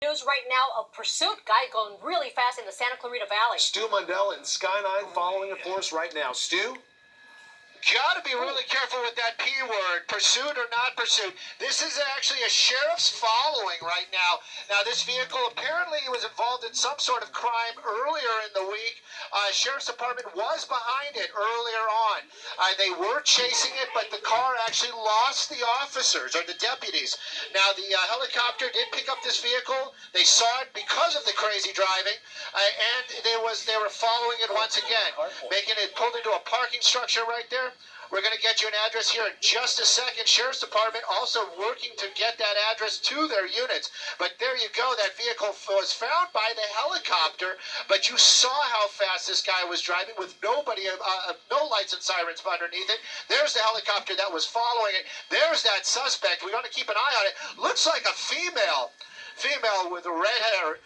News right now of pursuit, guy going really fast in the Santa Clarita Valley. Stu Mundell and Sky 9 following it for us right now. Stu? Got to be really careful with that P word, pursuit or not pursuit. This is actually a sheriff's following right now. Now, this vehicle apparently was involved in some sort of crime earlier in the week. Sheriff's Department was behind it earlier on. They were chasing it, but the car actually lost the officers or the deputies. Now, the helicopter did pick up this vehicle. They saw it because of the crazy driving, and they were following it once again, making it pulled into a parking structure right there. We're going to get you an address here in just a second. Sheriff's Department also working to get that address to their units. But there you go. That vehicle was found by the helicopter. But you saw how fast this guy was driving with nobody, no lights and sirens underneath it. There's the helicopter that was following it. There's that suspect. We're going to keep an eye on it. Looks like a female with red hair,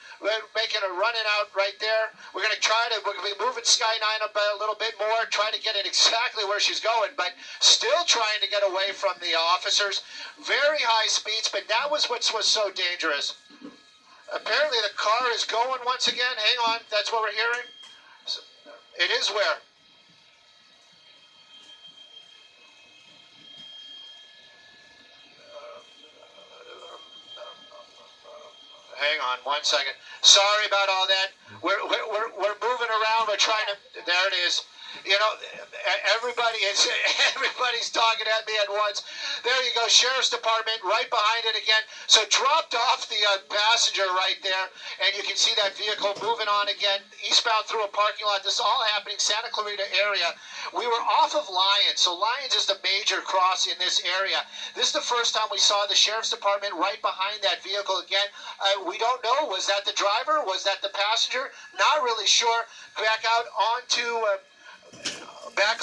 making a running out right there. We're going to be moving Sky 9 up a little bit more, trying to get it exactly where she's going, but still trying to get away from the officers. Very high speeds, but that was what was so dangerous. Apparently the car is going once again. Hang on, that's what we're hearing. It is where? Hang on 1 second. Sorry about all that. We're moving around. We're trying to. There it is. You know, everybody's talking at me at once. There you go, Sheriff's Department right behind it again. So dropped off the passenger right there, and you can see that vehicle moving on again, eastbound through a parking lot. This is all happening Santa Clarita area. We were off of Lyons, so Lyons is the major cross in this area. This is the first time we saw the Sheriff's Department right behind that vehicle again. We don't know, was that the driver? Was that the passenger? Not really sure. Back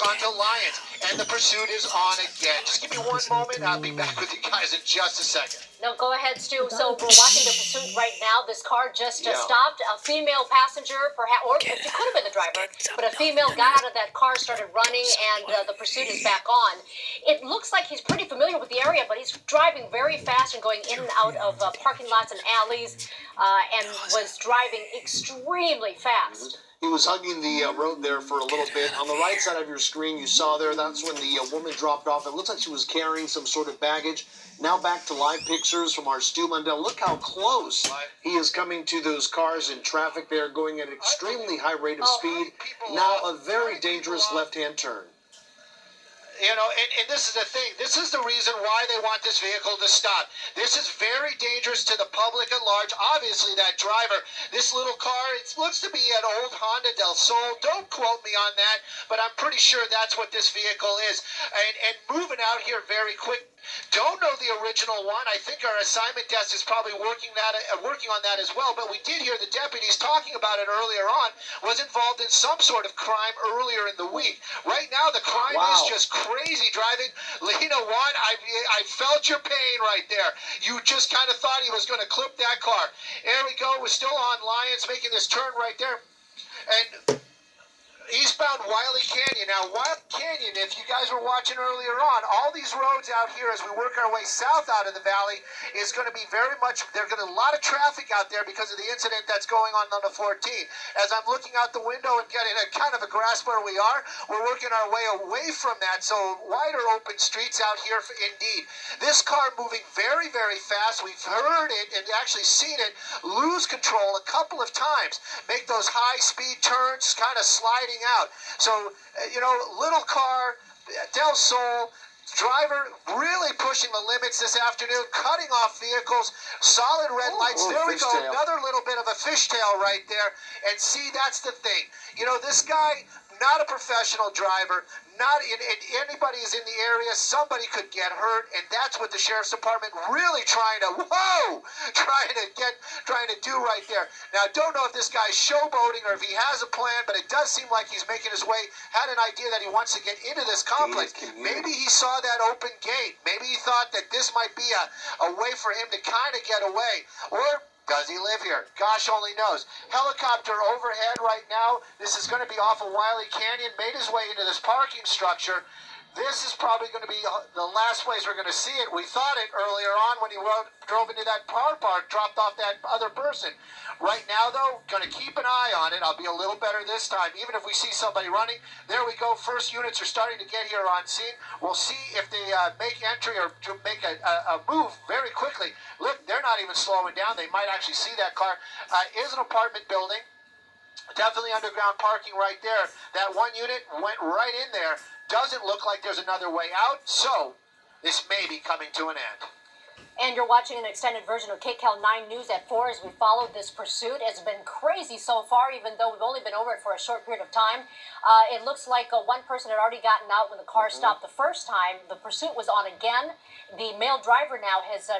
onto Lyons, and the pursuit is on again. Just give me one moment, I'll be back with you guys in just a second. No, go ahead, Stu. So we're watching the pursuit right now. This car just stopped. A female passenger, perhaps, or it could have been the driver, but a female got out of that car, started running, and the pursuit is back on. It looks like he's pretty familiar with the area, but he's driving very fast and going in and out of parking lots and alleys, and was driving extremely fast. He was hugging the road there for a little bit. On the right side of your screen, you saw there, that's when the woman dropped off. It looks like she was carrying some sort of baggage. Now back to live pictures from our Stu Mundell. Look how close he is coming to those cars in traffic there, going at an extremely high rate of speed. Now a very dangerous left-hand turn. You know, and this is the thing. This is the reason why they want this vehicle to stop. This is very dangerous to the public at large. Obviously, that driver, this little car, it looks to be an old Honda del Sol. Don't quote me on that, but I'm pretty sure that's what this vehicle is. And moving out here very quick. Don't know the original one. I think our assignment desk is probably working on that as well. But we did hear the deputies talking about it earlier on. Was involved in some sort of crime earlier in the week. Right now, the crime is just crazy driving. You know what? I felt your pain right there. You just kind of thought he was going to clip that car. There we go. We're still on Lyons, making this turn right there. And eastbound Wiley Canyon. Now, Wiley Canyon, if you guys were watching earlier on, all these roads out here as we work our way south out of the valley is going to be a lot of traffic out there because of the incident that's going on the 14. As I'm looking out the window and getting a kind of a grasp where we are, we're working our way away from that, so wider open streets out here indeed. This car moving very, very fast. We've heard it and actually seen it lose control a couple of times, make those high-speed turns, kind of sliding out. So, you know, little car, Del Sol, driver really pushing the limits this afternoon, cutting off vehicles, solid red lights. There we go, another little bit of a fishtail right there. And see, that's the thing. You know, this guy, not a professional driver, anybody is in the area, somebody could get hurt, and that's what the Sheriff's Department really trying to do right there. Now, I don't know if this guy's showboating or if he has a plan, but it does seem like he's making his way, had an idea that he wants to get into this complex. Maybe he saw that open gate. Maybe he thought that this might be a way for him to kind of get away. Or does he live here? Gosh only knows. Helicopter overhead right now. This is going to be off of Wiley Canyon. Made his way into this parking structure. This is probably going to be the last place we're going to see it. We thought it earlier on when he drove into that car park, dropped off that other person. Right now, though, going to keep an eye on it. I'll be a little better this time. Even if we see somebody running, there we go. First units are starting to get here on scene. We'll see if they make entry or to make a move very quickly. Look, they're not even slowing down. They might actually see that car. Is an apartment building. Definitely underground parking right there. That one unit went right in there. Doesn't look like there's another way out, so this may be coming to an end. And you're watching an extended version of KCAL 9 News at 4 as we followed this pursuit. It's been crazy so far, even though we've only been over it for a short period of time. It looks like one person had already gotten out when the car stopped the first time. The pursuit was on again. The male driver now has